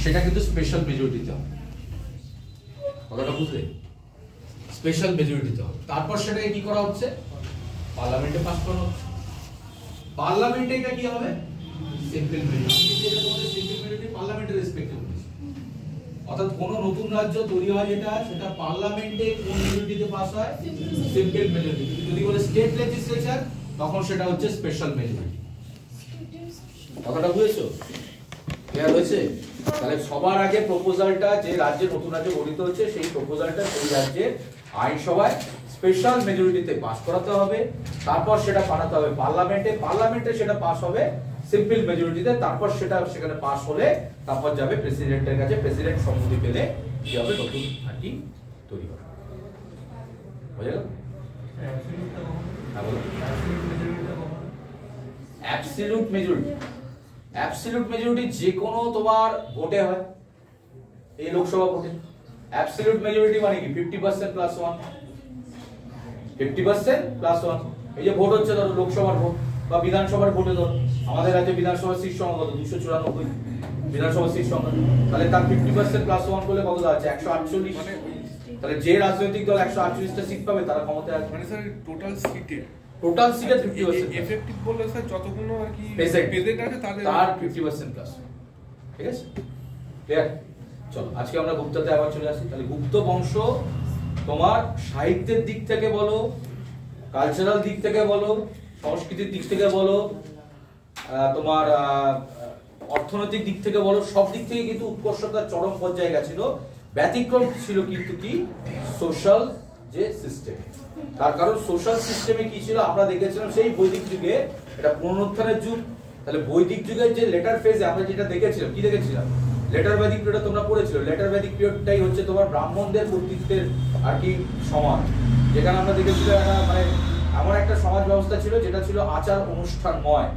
সেটা কিন্তু স্পেশাল মেজরিটিতে হবে। কথাটা বুঝলে? স্পেশাল মেজরিটিতে হবে। তারপর সেটাকে কি করা হচ্ছে? পার্লামেন্টে পাস করা হচ্ছে। পার্লামেন্টে এটা কি হবে? Simple majority. যেটা তোমাদের সিম্পল মেজরিটি পার্লামেন্টের রেসপেক্টে বলেছি। অর্থাৎ কোন নতুন রাজ্য তৈরি হয় যেটা, সেটা পার্লামেন্টে কোন মেজরিটিতে পাস হয়? Simple majority. যদি বলে স্টেট লেজিসলেচার, তখন সেটা হচ্ছে স্পেশাল মেজরিটি। কথাটা বুঝেছো? ক্লিয়ার হয়েছে? তাহলে সবার আগে প্রপোজালটা যে রাজ্যে নতুন রাজ্য গঠিত হচ্ছে, সেই প্রপোজালটা সেই রাজ্যের আইনসভায় স্পেশাল মেজরিটিতে পাস করাতে হবে। তারপর সেটা পাঠাতে হবে পার্লামেন্টে, পার্লামেন্টে সেটা পাস হবে সিম্পল মেজরিটিতে। তারপর সেটা সেখানে পাস হলে তারপর যাবে প্রেসিডেন্টের কাছে, প্রেসিডেন্ট সম্মতি পেলে কি হবে? নতুন আইন তৈরি হবে। বুঝে গেল? হ্যাঁ বলো। অ্যাবসলিউট মেজরিটি, অ্যাবসলিউট মেজরিটি যে কোনো তোমার ভোটে হয়, এই লোকসভা ভোটে। অ্যাবসলিউট মেজরিটি মানে কি? 50% প্লাস 1, 50% প্লাস 1। এই যে ভোট হচ্ছে, ধরো লোকসভার ভোট বা বিধানসভার ভোটে, ধরো আমাদের রাজ্যে বিধানসভার সিট সংখ্যা কত? 294 বিধানসভার সিট সংখ্যা। তাহলে তার 50% প্লাস 1 করলে কত দাঁড়াচ্ছে? 148। তাহলে যে রাজনৈতিক দল 148টা সিট পাবে তারা ক্ষমতায় আসবে। মানে স্যার টোটাল সিটের 50% এফেক্টিভ বললে স্যার যতগুলো আর কি প্রেজেন্ট আছে তার 50% প্লাস। ঠিক আছে? ক্লিয়ার? চলো আজকে আমরা গুপ্ততে আবার চলে আসি। তাহলে গুপ্ত বংশ তোমার সাহিত্যের দিক থেকে বলো, কালচারাল দিক থেকে বলো, সংস্কৃতির দিক থেকে বলো, তোমার অর্থনৈতিক দিক থেকে বলো, সব দিক থেকে কিন্তু উৎকর্ষতার চরম পর্যায়ে গেছিল। ব্যতিক্রম ছিল কিন্তু কি? সোশ্যাল যে সিস্টেম। তার কারণ সোশ্যাল সিস্টেমে কি ছিল আমরা দেখেছিলাম সেই বৈদিক যুগে, এটা পুনরুত্থানের যুগ। তাহলে বৈদিক যুগের যে লেটার ফেজে আমরা যেটা দেখেছিলাম, কি দেখেছিলাম? লেটার ভেদিক পিরিয়ড তোমরা পড়েছিল। লেটার ভেদিক পিরিয়ডটাই হচ্ছে তোমার ব্রাহ্মণদের কর্তৃত্বের আর কি সমাজ, যেখানে আমরা দেখেছিলাম মানে এমন একটা সমাজ ব্যবস্থা ছিল যেটা ছিল আচার অনুষ্ঠানময়,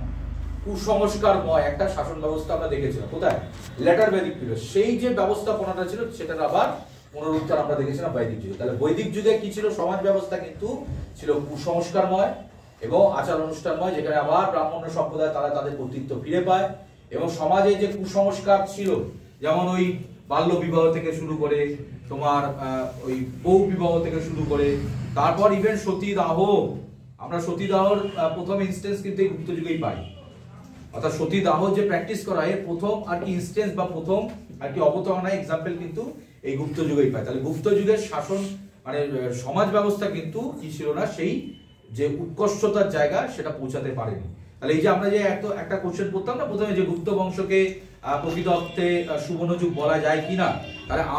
কুসংস্কারময় একটা শাসন ব্যবস্থা আমরা দেখেছিলাম। কোথায়? Letter Vedic period. সেই যে ব্যবস্থাপনাটা ছিল সেটার আবার পুনরুত্থান আমরা দেখেছিলাম বৈদিক যুগে। তাহলে বৈদিক যুগে কি ছিল? সমাজ ব্যবস্থা কিন্তু ছিল কুসংস্কারময় এবং আচার অনুষ্ঠানময়, যেখানে আবার ব্রাহ্মণ সম্প্রদায় তারা তাদের কর্তৃত্ব ফিরে পায়। এবং সমাজে যে কুসংস্কার ছিল, যেমন ওই বাল্য বিবাহ থেকে শুরু করে তোমার ওই বউ বিবাহ থেকে শুরু করে, তারপর ইভেন সতীদাহ। আমরা সতীদাহর প্রথম ইনস্টেন্স কিন্তু এই গুপ্ত যুগেই পাই। অর্থাৎ সতীদাহ যে প্র্যাকটিস করা হয় প্রথম আর কি ইনস্টেন্স বা প্রথম আর কি অবতারণা এক্সাম্পল কিন্তু এই গুপ্ত যুগেই পাই। তাহলে গুপ্ত যুগের শাসন মানে সমাজ ব্যবস্থা কিন্তু কি ছিল না, সেই যে উৎকর্ষতার জায়গা সেটা পৌঁছাতে পারেনি। তাহলে এই যে আমরা যে একটা কোশ্চেন করতাম না প্রথমে, যে গুপ্ত বংশকে প্রকৃত অর্থে সুবর্ণ যুগ বলা যায় কিনা, তাহলে আমরা